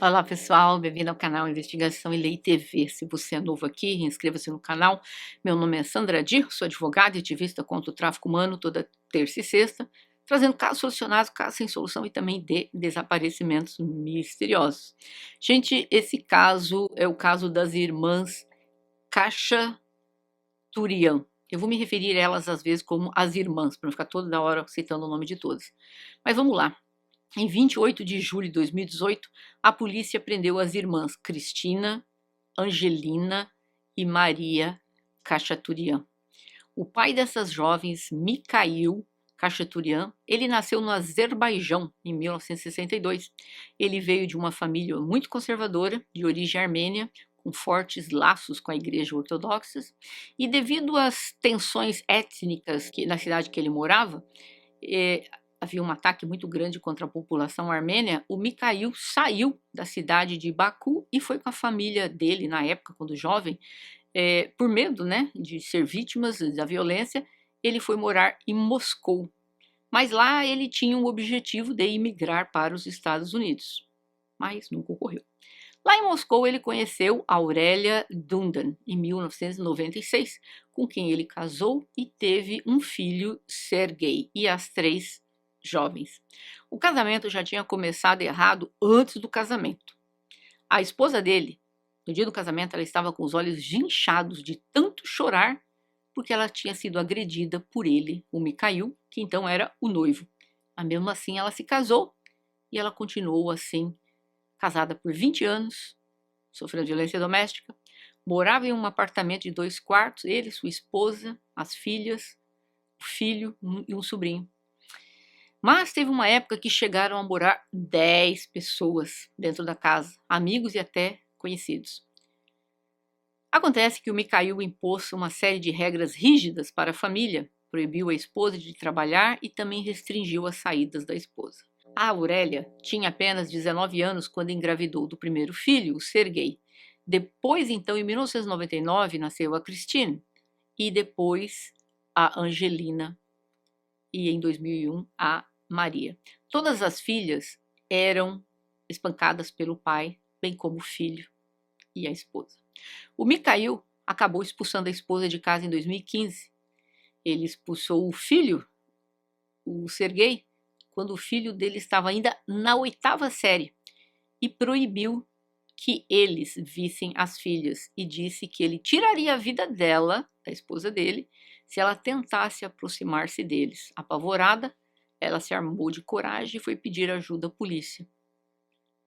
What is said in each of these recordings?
Olá pessoal, bem-vindo ao canal Investigação e Lei TV. Se você é novo aqui, inscreva-se no canal. Meu nome é Sandra Dir, sou advogada e ativista contra o tráfico humano toda terça e sexta, trazendo casos solucionados, casos sem solução e também de desaparecimentos misteriosos. Gente, esse caso é o caso das irmãs Khachaturian. Eu vou me referir a elas às vezes como as irmãs, para não ficar toda hora citando o nome de todas. Mas vamos lá. Em 28 de julho de 2018, a polícia prendeu as irmãs Cristina, Angelina e Maria Khachaturian. O pai dessas jovens, Mikhail Khachaturian, ele nasceu no Azerbaijão em 1962. Ele veio de uma família muito conservadora, de origem armênia, com fortes laços com a igreja ortodoxa, e devido às tensões étnicas na cidade que ele morava, havia um ataque muito grande contra a população armênia, o Mikhail saiu da cidade de Baku e foi com a família dele, na época, quando jovem, por medo, né, de ser vítimas da violência, ele foi morar em Moscou. Mas lá ele tinha o objetivo de imigrar para os Estados Unidos, mas nunca ocorreu. Lá em Moscou ele conheceu Aurélia Dundan, em 1996, com quem ele casou e teve um filho, Sergei, e as três jovens. O casamento já tinha começado errado antes do casamento. A esposa dele, no dia do casamento, ela estava com os olhos inchados de tanto chorar, porque ela tinha sido agredida por ele, o Mikhail, que então era o noivo. Mas mesmo assim ela se casou e ela continuou assim, casada por 20 anos, sofrendo violência doméstica, morava em um apartamento de 2 quartos, ele, sua esposa, as filhas, o filho e um sobrinho. Mas teve uma época que chegaram a morar 10 pessoas dentro da casa, amigos e até conhecidos. Acontece que o Mikhail impôs uma série de regras rígidas para a família, proibiu a esposa de trabalhar e também restringiu as saídas da esposa. A Aurélia tinha apenas 19 anos quando engravidou do primeiro filho, o Sergei. Depois, então, em 1999, nasceu a Christine e depois a Angelina e em 2001 a Maria. Todas as filhas eram espancadas pelo pai, bem como o filho e a esposa. O Mikhail acabou expulsando a esposa de casa em 2015. Ele expulsou o filho, o Sergei, quando o filho dele estava ainda na 8ª série e proibiu que eles vissem as filhas e disse que ele tiraria a vida dela, da esposa dele, se ela tentasse aproximar-se deles. Apavorada, ela se armou de coragem e foi pedir ajuda à polícia.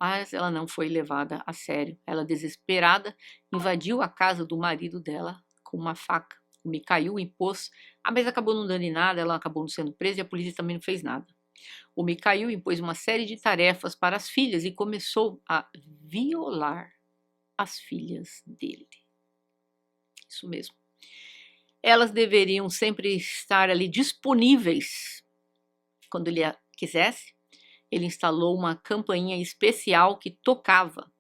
Mas ela não foi levada a sério. Ela, desesperada, invadiu a casa do marido dela com uma faca. O Mikhail impôs, mas acabou não dando em nada, ela acabou não sendo presa e a polícia também não fez nada. O Mikhail impôs uma série de tarefas para as filhas e começou a violar as filhas dele. Isso mesmo. Elas deveriam sempre estar ali disponíveis quando ele quisesse. Ele instalou uma campainha especial que tocava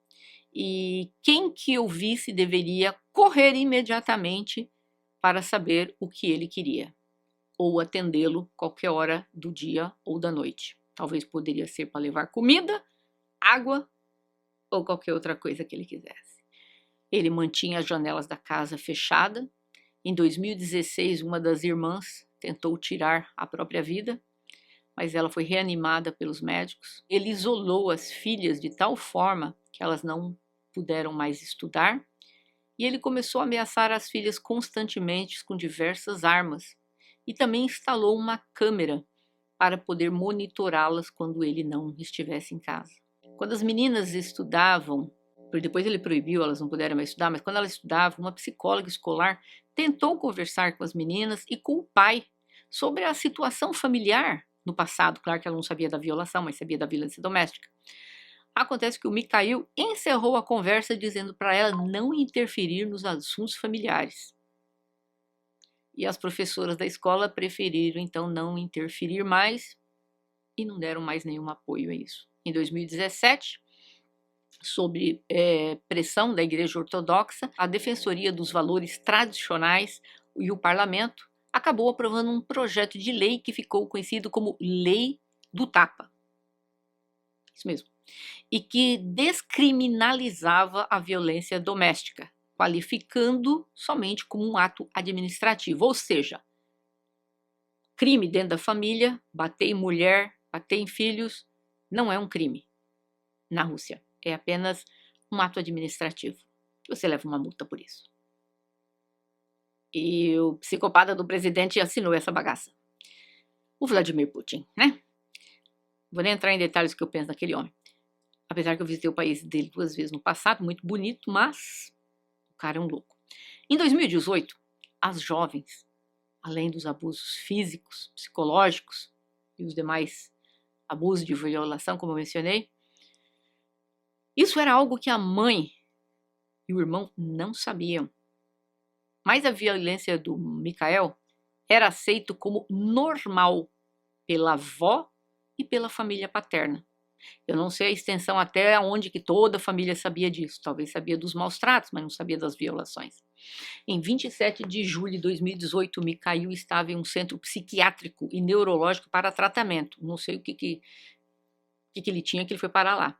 e quem que ouvisse deveria correr imediatamente para saber o que ele queria ou atendê-lo qualquer hora do dia ou da noite. Talvez poderia ser para levar comida, água ou qualquer outra coisa que ele quisesse. Ele mantinha as janelas da casa fechadas. Em 2016, uma das irmãs tentou tirar a própria vida, mas ela foi reanimada pelos médicos. Ele isolou as filhas de tal forma que elas não puderam mais estudar, e ele começou a ameaçar as filhas constantemente com diversas armas, e também instalou uma câmera para poder monitorá-las quando ele não estivesse em casa. Quando as meninas estudavam, depois ele proibiu, elas não puderam mais estudar, mas quando elas estudavam, uma psicóloga escolar tentou conversar com as meninas e com o pai sobre a situação familiar no passado. Claro que ela não sabia da violação, mas sabia da violência doméstica. Acontece que o Mikhail encerrou a conversa dizendo para ela não interferir nos assuntos familiares. E as professoras da escola preferiram então não interferir mais e não deram mais nenhum apoio a isso. Em 2017, sob pressão da Igreja Ortodoxa, a Defensoria dos Valores Tradicionais e o Parlamento acabou aprovando um projeto de lei que ficou conhecido como Lei do Tapa. Isso mesmo. e que descriminalizava a violência doméstica, qualificando somente como um ato administrativo, ou seja, crime dentro da família, bater em mulher, bater em filhos, não é um crime na Rússia, é apenas um ato administrativo. Você leva uma multa por isso. E o psicopata do presidente assinou essa bagaça. O Vladimir Putin, né? Vou nem entrar em detalhes do que eu penso daquele homem. Apesar que eu visitei o país dele 2 vezes no passado, muito bonito, mas o cara é um louco. Em 2018, as jovens, além dos abusos físicos, psicológicos e os demais abusos de violação, como eu mencionei, isso era algo que a mãe e o irmão não sabiam. Mas a violência do Mikhail era aceito como normal pela avó e pela família paterna. Eu não sei a extensão até onde que toda a família sabia disso. Talvez sabia dos maus tratos, mas não sabia das violações. Em 27 de julho de 2018, Mikhail estava em um centro psiquiátrico e neurológico para tratamento. Não sei o que ele tinha que ele foi parar lá.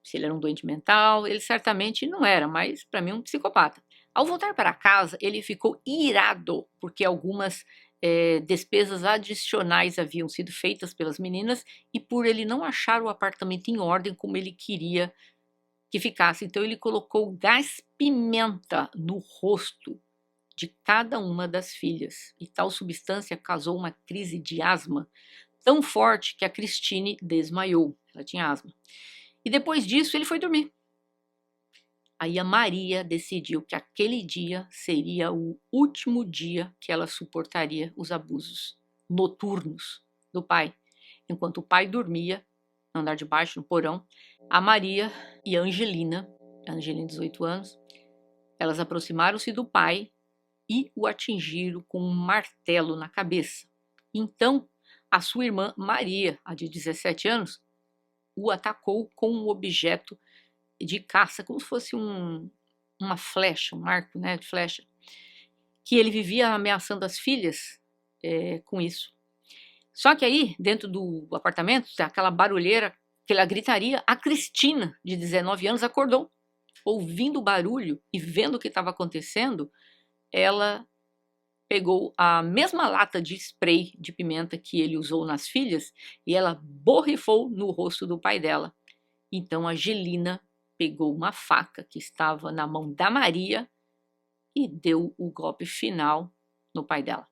Se ele era um doente mental, ele certamente não era, mas para mim um psicopata. Ao voltar para casa, ele ficou irado porque algumas despesas adicionais haviam sido feitas pelas meninas e por ele não achar o apartamento em ordem como ele queria que ficasse. Então ele colocou gás pimenta no rosto de cada uma das filhas e tal substância causou uma crise de asma tão forte que a Christine desmaiou. Ela tinha asma. E depois disso ele foi dormir. Aí a Maria decidiu que aquele dia seria o último dia que ela suportaria os abusos noturnos do pai. Enquanto o pai dormia no andar de baixo, no porão, a Maria e a Angelina, 18 anos, elas aproximaram-se do pai e o atingiram com um martelo na cabeça. Então, a sua irmã Maria, a de 17 anos, o atacou com um objeto de caça, como se fosse uma flecha, um arco, né, de flecha, que ele vivia ameaçando as filhas com isso. Só que aí, dentro do apartamento, aquela barulheira, aquela gritaria, a Cristina, de 19 anos, acordou. Ouvindo o barulho e vendo o que estava acontecendo, ela pegou a mesma lata de spray de pimenta que ele usou nas filhas e ela borrifou no rosto do pai dela. Então a Angelina pegou uma faca que estava na mão da Maria e deu o golpe final no pai dela.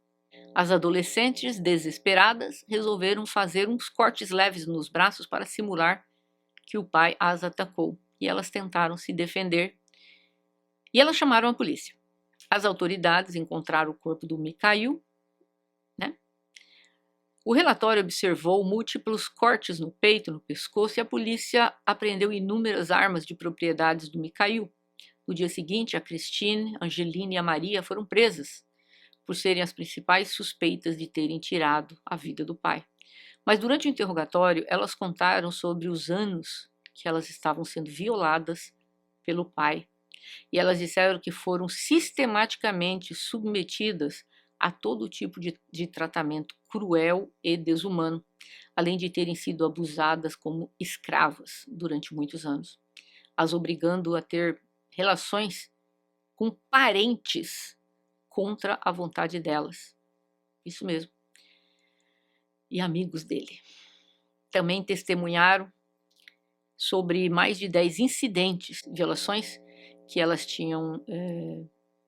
As adolescentes, desesperadas, resolveram fazer uns cortes leves nos braços para simular que o pai as atacou. E elas tentaram se defender. E elas chamaram a polícia. As autoridades encontraram o corpo do Mikhail, né? O relatório observou múltiplos cortes no peito, no pescoço, e a polícia apreendeu inúmeras armas de propriedades do Mikhail. No dia seguinte, a Christine, a Angelina e a Maria foram presas por serem as principais suspeitas de terem tirado a vida do pai. Mas durante o interrogatório, elas contaram sobre os anos que elas estavam sendo violadas pelo pai. E elas disseram que foram sistematicamente submetidas a todo tipo de tratamento cruel e desumano, além de terem sido abusadas como escravas durante muitos anos, as obrigando a ter relações com parentes contra a vontade delas. Isso mesmo. E amigos dele. Também testemunharam sobre mais de 10 incidentes, violações, que elas tinham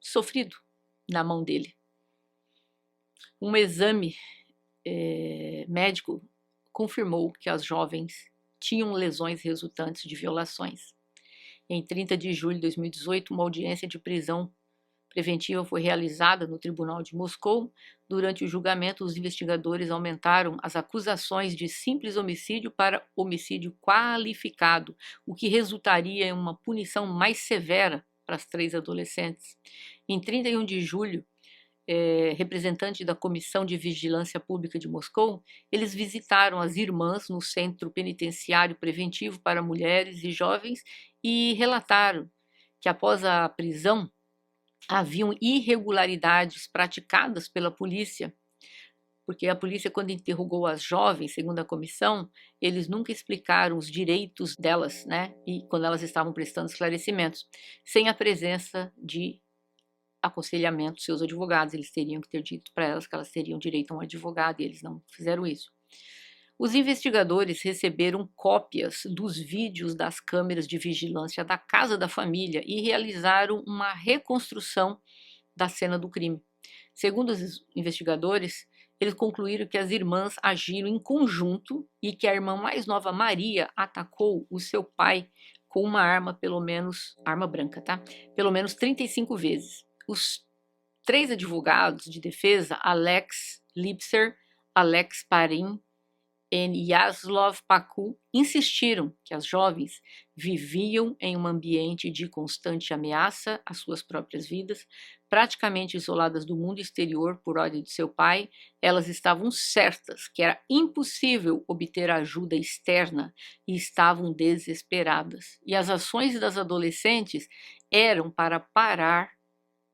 sofrido na mão dele. Um exame médico confirmou que as jovens tinham lesões resultantes de violações. Em 30 de julho de 2018, uma audiência de prisão preventiva foi realizada no Tribunal de Moscou. Durante o julgamento, os investigadores aumentaram as acusações de simples homicídio para homicídio qualificado, o que resultaria em uma punição mais severa para as 3 adolescentes. Em 31 de julho, representantes da Comissão de Vigilância Pública de Moscou, eles visitaram as irmãs no Centro Penitenciário Preventivo para Mulheres e Jovens e relataram que após a prisão, haviam irregularidades praticadas pela polícia, porque a polícia, quando interrogou as jovens, segundo a comissão, eles nunca explicaram os direitos delas, né? E quando elas estavam prestando esclarecimentos, sem a presença de aconselhamento dos seus advogados. Eles teriam que ter dito para elas que elas teriam direito a um advogado, e eles não fizeram isso. Os investigadores receberam cópias dos vídeos das câmeras de vigilância da casa da família e realizaram uma reconstrução da cena do crime. Segundo os investigadores, eles concluíram que as irmãs agiram em conjunto e que a irmã mais nova, Maria, atacou o seu pai com uma arma, arma branca, tá? Pelo menos 35 vezes. Os 3 advogados de defesa, Alex Lipser, Alex Parin e Jaslov Pacu, insistiram que as jovens viviam em um ambiente de constante ameaça às suas próprias vidas, praticamente isoladas do mundo exterior por ordem de seu pai. Elas estavam certas que era impossível obter ajuda externa e estavam desesperadas. E as ações das adolescentes eram para parar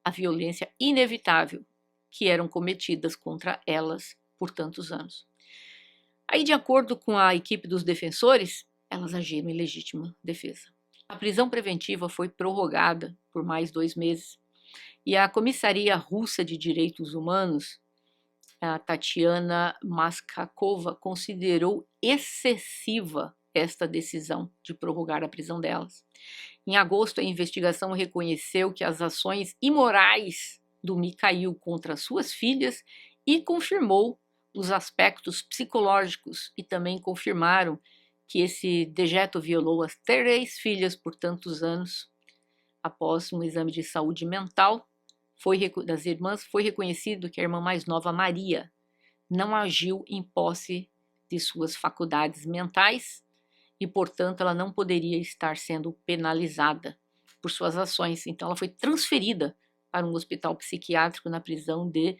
a violência inevitável que eram cometidas contra elas por tantos anos. Aí, de acordo com a equipe dos defensores, elas agiram em legítima defesa. A prisão preventiva foi prorrogada por mais 2 meses e a Comissaria Russa de Direitos Humanos, a Tatiana Maskakova, considerou excessiva esta decisão de prorrogar a prisão delas. Em agosto, a investigação reconheceu que as ações imorais do Mikhail contra suas filhas e confirmou os aspectos psicológicos e também confirmaram que esse dejeto violou as 3 filhas por tantos anos. Após um exame de saúde mental das irmãs, foi reconhecido que a irmã mais nova, Maria, não agiu em posse de suas faculdades mentais e, portanto, ela não poderia estar sendo penalizada por suas ações. Então, ela foi transferida para um hospital psiquiátrico na prisão de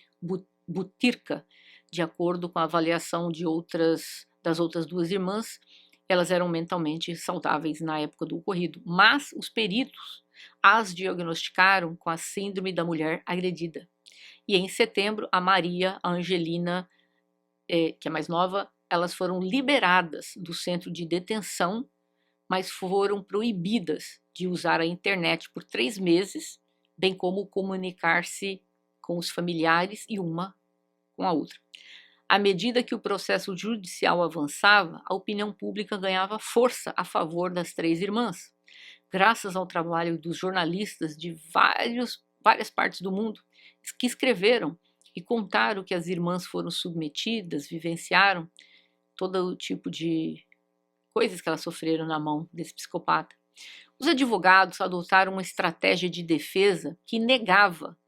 Butyrka. De acordo com a avaliação das outras 2 irmãs, elas eram mentalmente saudáveis na época do ocorrido, mas os peritos as diagnosticaram com a síndrome da mulher agredida. E em setembro, a Maria, a Angelina, que é mais nova, elas foram liberadas do centro de detenção, mas foram proibidas de usar a internet por 3 meses, bem como comunicar-se com os familiares e uma com a outra. À medida que o processo judicial avançava, a opinião pública ganhava força a favor das 3 irmãs, graças ao trabalho dos jornalistas de várias partes do mundo, que escreveram e contaram que as irmãs foram submetidas, vivenciaram todo o tipo de coisas que elas sofreram na mão desse psicopata. Os advogados adotaram uma estratégia de defesa que negava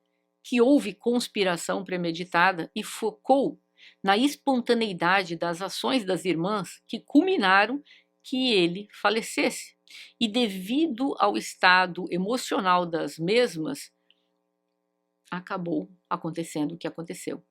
que houve conspiração premeditada e focou na espontaneidade das ações das irmãs que culminaram que ele falecesse. E devido ao estado emocional das mesmas, acabou acontecendo o que aconteceu.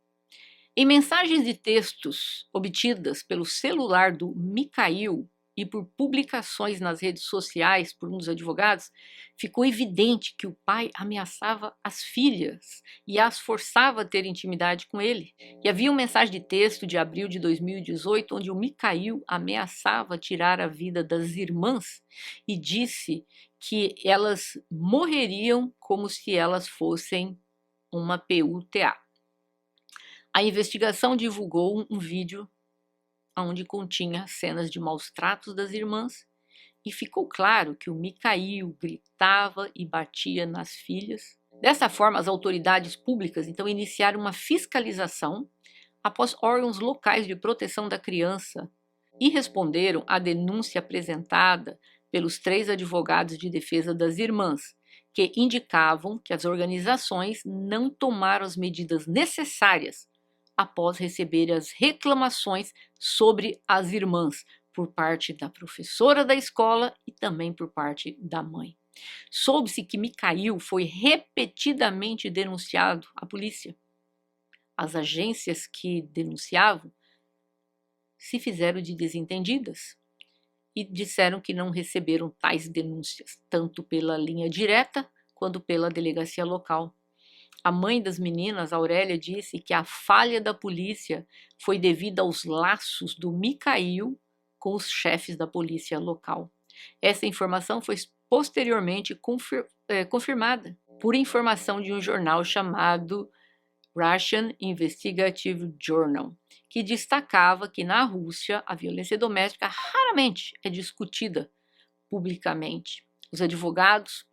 Em mensagens de textos obtidas pelo celular do Mikhail e por publicações nas redes sociais por um dos advogados, ficou evidente que o pai ameaçava as filhas e as forçava a ter intimidade com ele. E havia uma mensagem de texto de abril de 2018 onde o Mikhail ameaçava tirar a vida das irmãs e disse que elas morreriam como se elas fossem uma PUTA. A investigação divulgou um vídeo onde continha cenas de maus tratos das irmãs e ficou claro que o Mikhail gritava e batia nas filhas. Dessa forma, as autoridades públicas então iniciaram uma fiscalização após órgãos locais de proteção da criança e responderam à denúncia apresentada pelos 3 advogados de defesa das irmãs, que indicavam que as organizações não tomaram as medidas necessárias após receber as reclamações sobre as irmãs por parte da professora da escola e também por parte da mãe. Soube-se que Mikhail foi repetidamente denunciado à polícia. As agências que denunciavam se fizeram de desentendidas e disseram que não receberam tais denúncias, tanto pela linha direta quanto pela delegacia local. A mãe das meninas, Aurélia, disse que a falha da polícia foi devida aos laços do Mikhail com os chefes da polícia local. Essa informação foi posteriormente confirmada por informação de um jornal chamado Russian Investigative Journal, que destacava que na Rússia a violência doméstica raramente é discutida publicamente. Os advogados,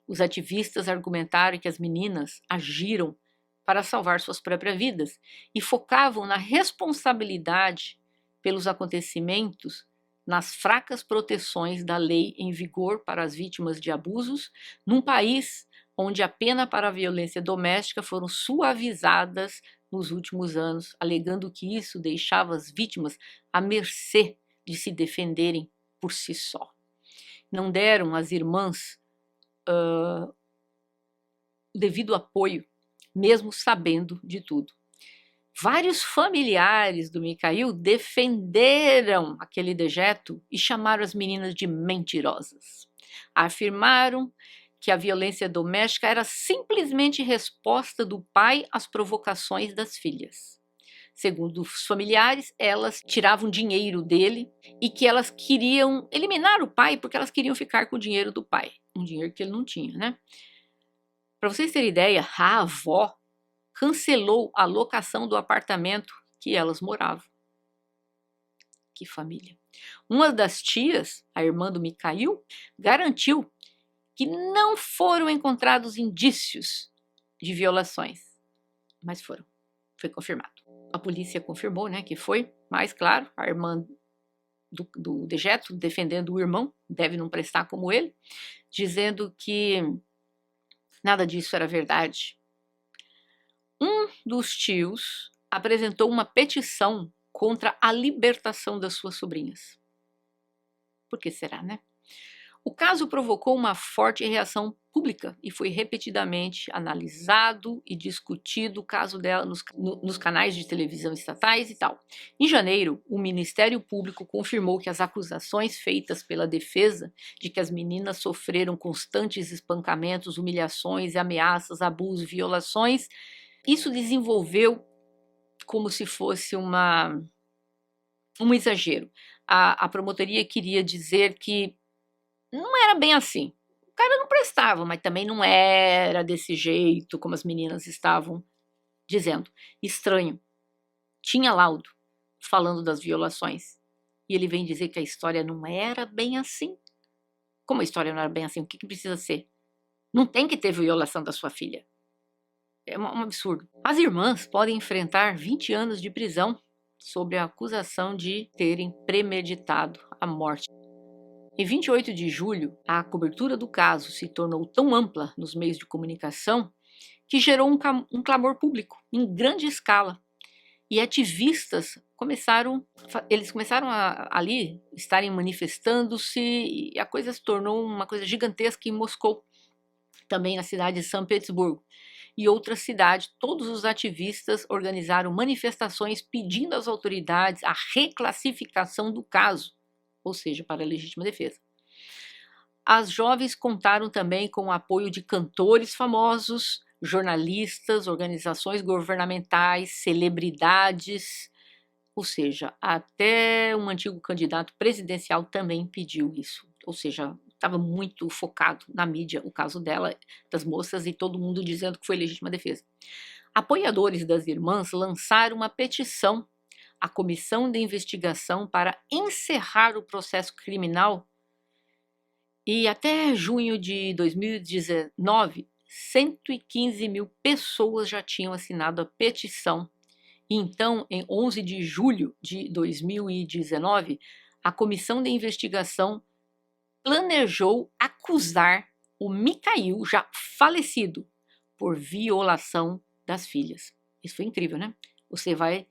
os ativistas argumentaram que as meninas agiram para salvar suas próprias vidas e focavam na responsabilidade pelos acontecimentos nas fracas proteções da lei em vigor para as vítimas de abusos, num país onde a pena para a violência doméstica foram suavizadas nos últimos anos, alegando que isso deixava as vítimas à mercê de se defenderem por si só. Não deram às irmãs o devido apoio, mesmo sabendo de tudo. Vários familiares do Mikhail defenderam aquele dejeto e chamaram as meninas de mentirosas. Afirmaram que a violência doméstica era simplesmente resposta do pai às provocações das filhas. Segundo os familiares, elas tiravam dinheiro dele e que elas queriam eliminar o pai porque elas queriam ficar com o dinheiro do pai, um dinheiro que ele não tinha, né? Para vocês terem ideia, a avó cancelou a locação do apartamento que elas moravam. Que família. Uma das tias, a irmã do Mikhail, garantiu que não foram encontrados indícios de violações, mas foram. Foi confirmado. A polícia confirmou, né, que foi, mas claro, a irmã do dejeto defendendo o irmão, deve não prestar como ele, dizendo que nada disso era verdade. Um dos tios apresentou uma petição contra a libertação das suas sobrinhas. Por que será, né? O caso provocou uma forte reação pública e foi repetidamente analisado e discutido o caso dela nos canais de televisão estatais e tal. Em janeiro, o Ministério Público confirmou que as acusações feitas pela defesa de que as meninas sofreram constantes espancamentos, humilhações, ameaças, abusos, violações, isso desenvolveu como se fosse um exagero. A promotoria queria dizer que não era bem assim. O cara não prestava, mas também não era desse jeito como as meninas estavam dizendo. Estranho. Tinha laudo falando das violações. E ele vem dizer que a história não era bem assim. Como a história não era bem assim? O que precisa ser? Não tem que ter violação da sua filha. É um absurdo. As irmãs podem enfrentar 20 anos de prisão sob a acusação de terem premeditado a morte. Em 28 de julho, a cobertura do caso se tornou tão ampla nos meios de comunicação que gerou um clamor público em grande escala. E ativistas começaram a ali estarem manifestando-se e a coisa se tornou uma coisa gigantesca em Moscou, também na cidade de São Petersburgo. E outras cidades, todos os ativistas organizaram manifestações pedindo às autoridades a reclassificação do caso, ou seja, para a legítima defesa. As jovens contaram também com o apoio de cantores famosos, jornalistas, organizações governamentais, celebridades, ou seja, até um antigo candidato presidencial também pediu isso, ou seja, estava muito focado na mídia o caso dela, das moças, e todo mundo dizendo que foi legítima defesa. Apoiadores das irmãs lançaram uma petição à comissão de investigação para encerrar o processo criminal e até junho de 2019, 115 mil pessoas já tinham assinado a petição. E então, em 11 de julho de 2019, a comissão de investigação planejou acusar o Mikhail, já falecido, por violação das filhas. Isso foi incrível, né? Você vai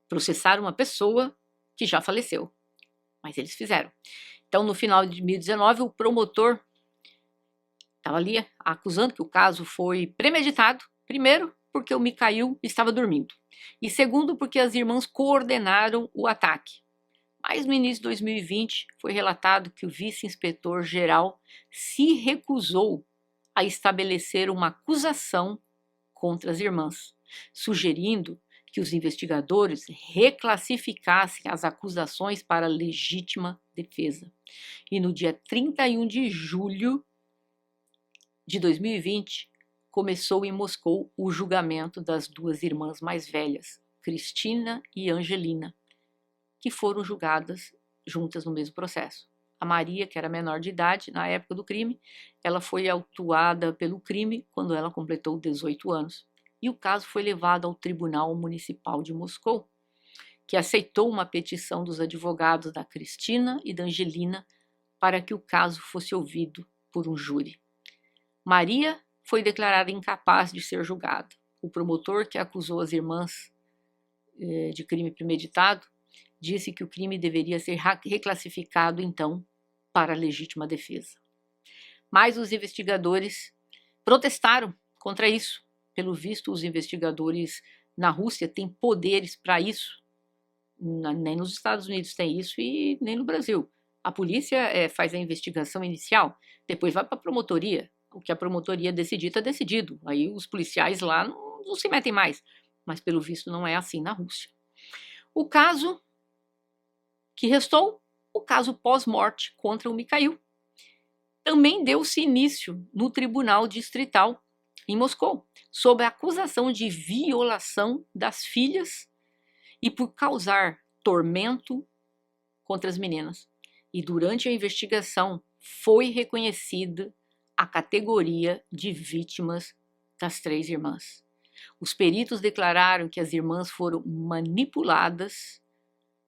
processar uma pessoa que já faleceu. Mas eles fizeram. Então, no final de 2019, o promotor estava ali acusando que o caso foi premeditado, primeiro, porque o Mikhail estava dormindo, e segundo, porque as irmãs coordenaram o ataque. Mas no início de 2020 foi relatado que o vice-inspetor-geral se recusou a estabelecer uma acusação contra as irmãs, sugerindo que os investigadores reclassificassem as acusações para legítima defesa. E no dia 31 de julho de 2020, começou em Moscou o julgamento das duas irmãs mais velhas, Cristina e Angelina, que foram julgadas juntas no mesmo processo. A Maria, que era menor de idade na época do crime, ela foi autuada pelo crime quando ela completou 18 anos. E o caso foi levado ao Tribunal Municipal de Moscou, que aceitou uma petição dos advogados da Cristina e da Angelina para que o caso fosse ouvido por um júri. Maria foi declarada incapaz de ser julgada. O promotor que acusou as irmãs de crime premeditado disse que o crime deveria ser reclassificado, então, para a legítima defesa. Mas os investigadores protestaram contra isso. Pelo visto, os investigadores na Rússia têm poderes para isso. Nem nos Estados Unidos tem isso e nem no Brasil. A polícia faz a investigação inicial, depois vai para a promotoria. O que a promotoria decidir está decidido. Aí os policiais lá não se metem mais. Mas, pelo visto, não é assim na Rússia. O caso que restou, o caso pós-morte contra o Mikhail, também deu-se início no Tribunal Distrital em Moscou, sob a acusação de violação das filhas e por causar tormento contra as meninas. E durante a investigação foi reconhecida a categoria de vítimas das três irmãs. Os peritos declararam que as irmãs foram manipuladas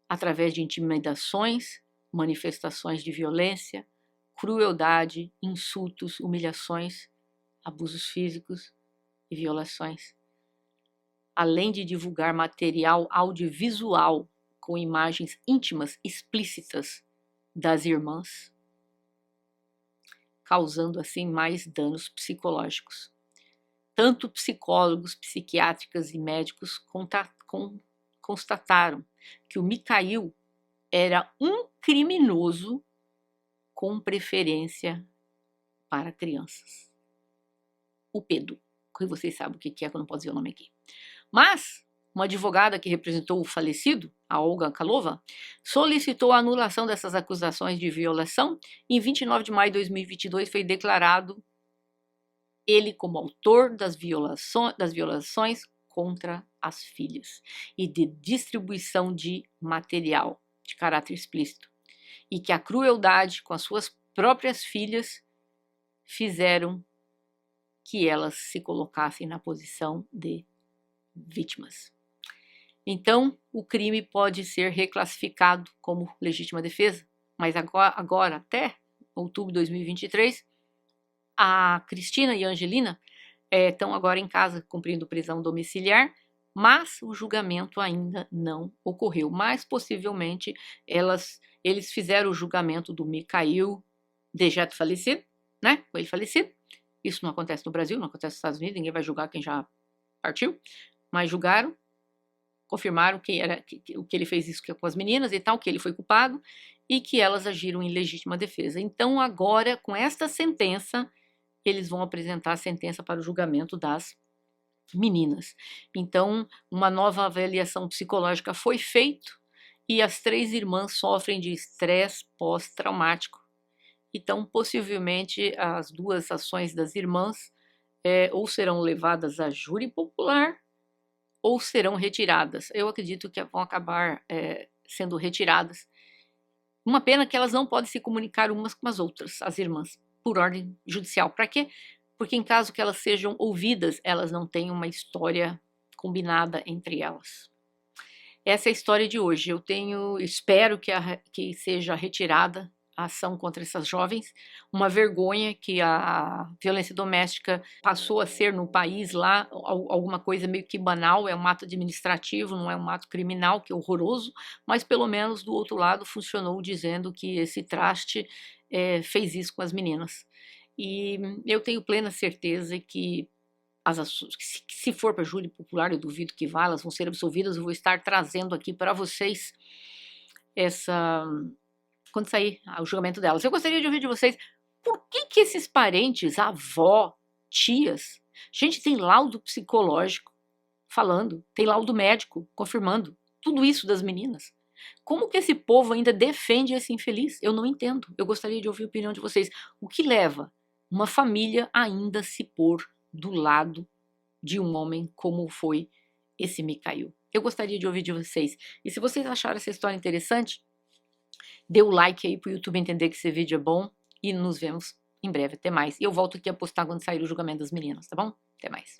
através de intimidações, manifestações de violência, crueldade, insultos, humilhações, abusos físicos e violações, além de divulgar material audiovisual com imagens íntimas explícitas das irmãs, causando assim mais danos psicológicos. Tanto psicólogos, psiquiátricas e médicos constataram que o Mikhail era um criminoso com preferência para crianças. O Pedro, que vocês sabem o que é, que eu não posso dizer o nome aqui. Mas uma advogada que representou o falecido, a Olga Kalova, solicitou a anulação dessas acusações de violação e em 29 de maio de 2022 foi declarado ele como autor das violações contra as filhas e de distribuição de material de caráter explícito, e que a crueldade com as suas próprias filhas fizeram que elas se colocassem na posição de vítimas. Então, o crime pode ser reclassificado como legítima defesa, mas agora até outubro de 2023, a Cristina e a Angelina estão agora em casa cumprindo prisão domiciliar, mas o julgamento ainda não ocorreu. Mas possivelmente eles fizeram o julgamento do Mikhail dejeto falecido, né? Com ele falecido. Isso não acontece no Brasil, não acontece nos Estados Unidos, ninguém vai julgar quem já partiu, mas julgaram, confirmaram que ele fez isso com as meninas e tal, que ele foi culpado e que elas agiram em legítima defesa. Então agora, com esta sentença, eles vão apresentar a sentença para o julgamento das meninas. Então, uma nova avaliação psicológica foi feita e as três irmãs sofrem de estresse pós-traumático. Então, possivelmente, as duas ações das irmãs ou serão levadas a júri popular ou serão retiradas. Eu acredito que vão acabar sendo retiradas. Uma pena que elas não podem se comunicar umas com as outras, as irmãs, por ordem judicial. Para quê? Porque em caso que elas sejam ouvidas, elas não têm uma história combinada entre elas. Essa é a história de hoje. Espero que seja retirada a ação contra essas jovens. Uma vergonha que a violência doméstica passou a ser no país lá alguma coisa meio que banal, é um ato administrativo, não é um ato criminal, que é horroroso, mas pelo menos do outro lado funcionou dizendo que esse traste fez isso com as meninas. E eu tenho plena certeza que se for para júri popular, eu duvido que vá, elas vão ser absolvidas. Eu vou estar trazendo aqui para vocês quando sair o julgamento delas. Eu gostaria de ouvir de vocês por que esses parentes, avó, tias, Gente, tem laudo psicológico falando, tem laudo médico confirmando tudo isso das meninas. Como que esse povo ainda defende esse infeliz? Eu não entendo. Eu gostaria de ouvir a opinião de vocês. O que leva uma família a ainda se pôr do lado de um homem como foi esse Mikhail? Eu gostaria de ouvir de vocês. E se vocês acharam essa história interessante, dê o like aí para o YouTube entender que esse vídeo é bom e nos vemos em breve. Até mais. E eu volto aqui a postar quando sair o julgamento das meninas, tá bom? Até mais.